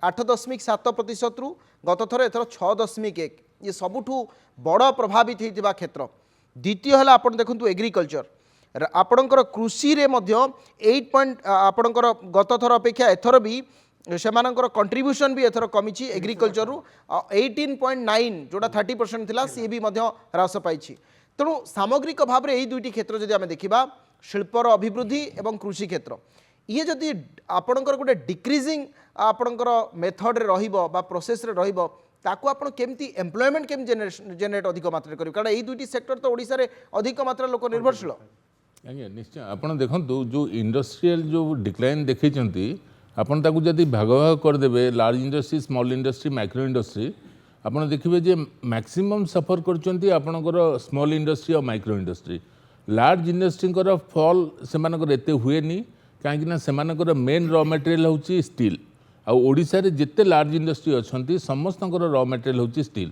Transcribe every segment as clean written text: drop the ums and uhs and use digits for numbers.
8.7% रु गत थर एथर 6.1 ये सबुठू बड़ प्रभावित होता क्षेत्र। द्वितीय है आप देखु एग्रिकल्चर आपणकर कृषि रे मध्य 8 पॉइंट आपणकर गत थर अपेक्षा एथर भी सेमानकर कंट्रीब्यूशन भी एथर कमी एग्रिकल्चर रु 18.9 जोटा 30% थिला सी भी मध्य ह्रास पाई। तेणु सामग्रिक भाव में यही दुईटी क्षेत्र जदि आम देखा शिल्पर अभिवृद्धि एवं कृषि क्षेत्र ये जदि आपणकर गोटे डिक्रिजिंग आपणकर मेथड रे प्रोसेस रे रहिबो ताकू आपण केमती एम्प्लॉयमेंट केम जेनरेट अधिक मात्रा करियो कारण एही दुईटी सेक्टर तो ओडिसा रे अधिक मात्रा लोक निर्भरशील। आज्ञा निश्चय आपण देखंतु जो इंडस्ट्रियल जो डिक्लाइन देखैचंती आपण ताकू जदि भाग भाग करदेबे large industry small industry micro industry आपण देखिबे जे मैक्सिमम सफर करचंती आपणकर स्मॉल इंडस्ट्री और माइक्रो इंडस्ट्री लार्ज इंडस्ट्री कर फॉल सेमानकर एते हुएनी कहीं सेमानकर मेन रॉ मटेरियल होची स्टील आउ ओडिसा रे जिते लार्ज इंडस्ट्री अच्छी समस्त रॉ मटेरियल होची स्टील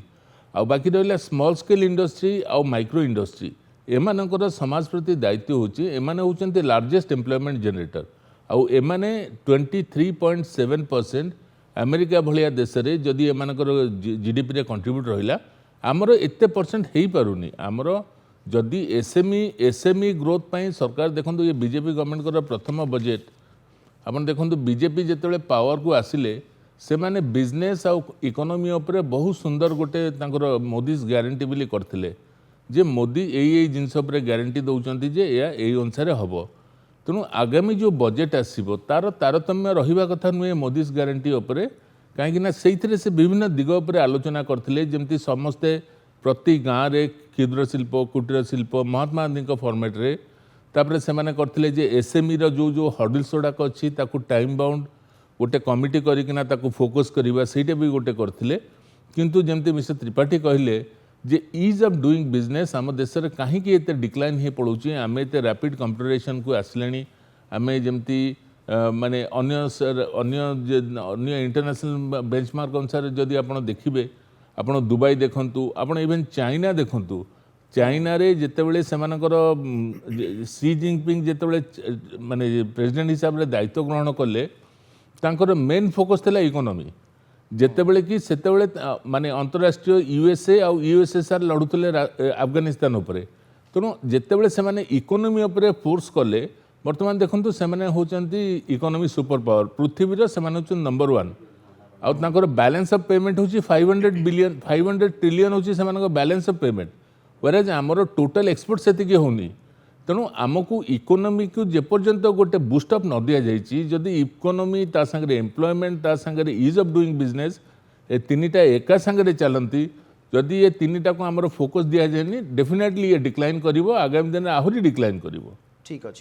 आउ बाकी रहा स्मॉल स्केल इंडस्ट्री आउ माइक्रो इंडस्ट्री एमानकर समाज प्रति दायित्व होची एमाने होचंती लार्जेस्ट एम्प्लॉयमेंट जनरेटर आउ एमाने 23.7% अमेरिका भलिया देश रे जदि एमानकर जीडीपी रे कंट्रीब्यूट रहिला आमर एते परसेंट हेई पारुनी आमर जदि एसएमई ग्रोथ पाई सरकार देखो ये बीजेपी गवर्नमेंट कर प्रथम बजेट आप देखो बीजेपी जिते पावर को आसिले से माने बिजनेस आउ इकोनॉमी उपरे बहुत सुंदर गोटे मोदी ग्यारंटी बिली करथिले जे मोदी यही जिनस उपरे ग्यारंटी दौरान जे या अनुसार हम तेणु आगामी जो बजेट आसो तार तारतम्य रहिबा कथा नुहे मोदी ग्यारंटी उपरे कहीं से से विभिन्न दिग उपरे आलोचना करथिले जेमती समस्ते प्रति गाँव रे क्षुद्र शिल्प कुटीर शिल्प महात्मा गांधी फॉर्मेट रे तापरे सेमाने करथिले जे एसएमई रो जो हर्डल्स गुड़ाक अच्छी ताकू टाइम बाउंड गोटे कमिटी करिकिना ताकू फोकस करिबा सेटा भी गोटे करथिले किंतु जेमती मिस्टर त्रिपाठी कहले जे ईज ऑफ डूइंग बिजनेस आम देश में कहीं एते डिक्लाइन हो पड़ुची आम एते रैपिड कंप्यूटराइजेशन को आसले आम जमती माने अन्य इंटरनेशनल बेंचमार्क अनुसार जदि आप देखिए आपण दुबई देखंतु आपण इवन चाइना देखंतु चाइना रे जेतेबेले सेमानकर सी जिनपिंग जेतेबेले माने प्रेसिडेंट हिसाब रे दायित्व ग्रहण कले तांकर मेन फोकस थिला इकोनॉमी जेतेबेले कि सेतेबेले माने अंतरराष्ट्रीय यूएसए आउ यूएसएसआर लड़ुतले अफगानिस्तान उपरे तेणु जेतेबेले सेमाने इकोनॉमी उपरे फोर्स कले वर्तमान देखंतु सेमाने होचंती इकोनॉमी सुपर पावर पृथ्वी रो सेमाने होचन नंबर 1 आउ बैलेंस ऑफ पेमेंट होची 500 ट्रिलियन होची सेमानक बैलेंस ऑफ पेमेंट वेराज आमर टोटल एक्सपोर्ट सेतिकी होनी तेणु आमको इकोनॉमी को जेपर्यंत गोटे बुस्टअप न दि जाइए जदि इकोनॉमी ता संगे एम्प्लॉयमेंट ता संगे ईज ऑफ डूइंग बिजनेस ए तीनटा एका संगे चलती जदि ये तीनटा को आमर फोकस दि जाए डेफिनेटली ये डिक्लाइन करिवो आगामी दिन आहरी डिक्लाइन करिवो। ठीक अच्छे।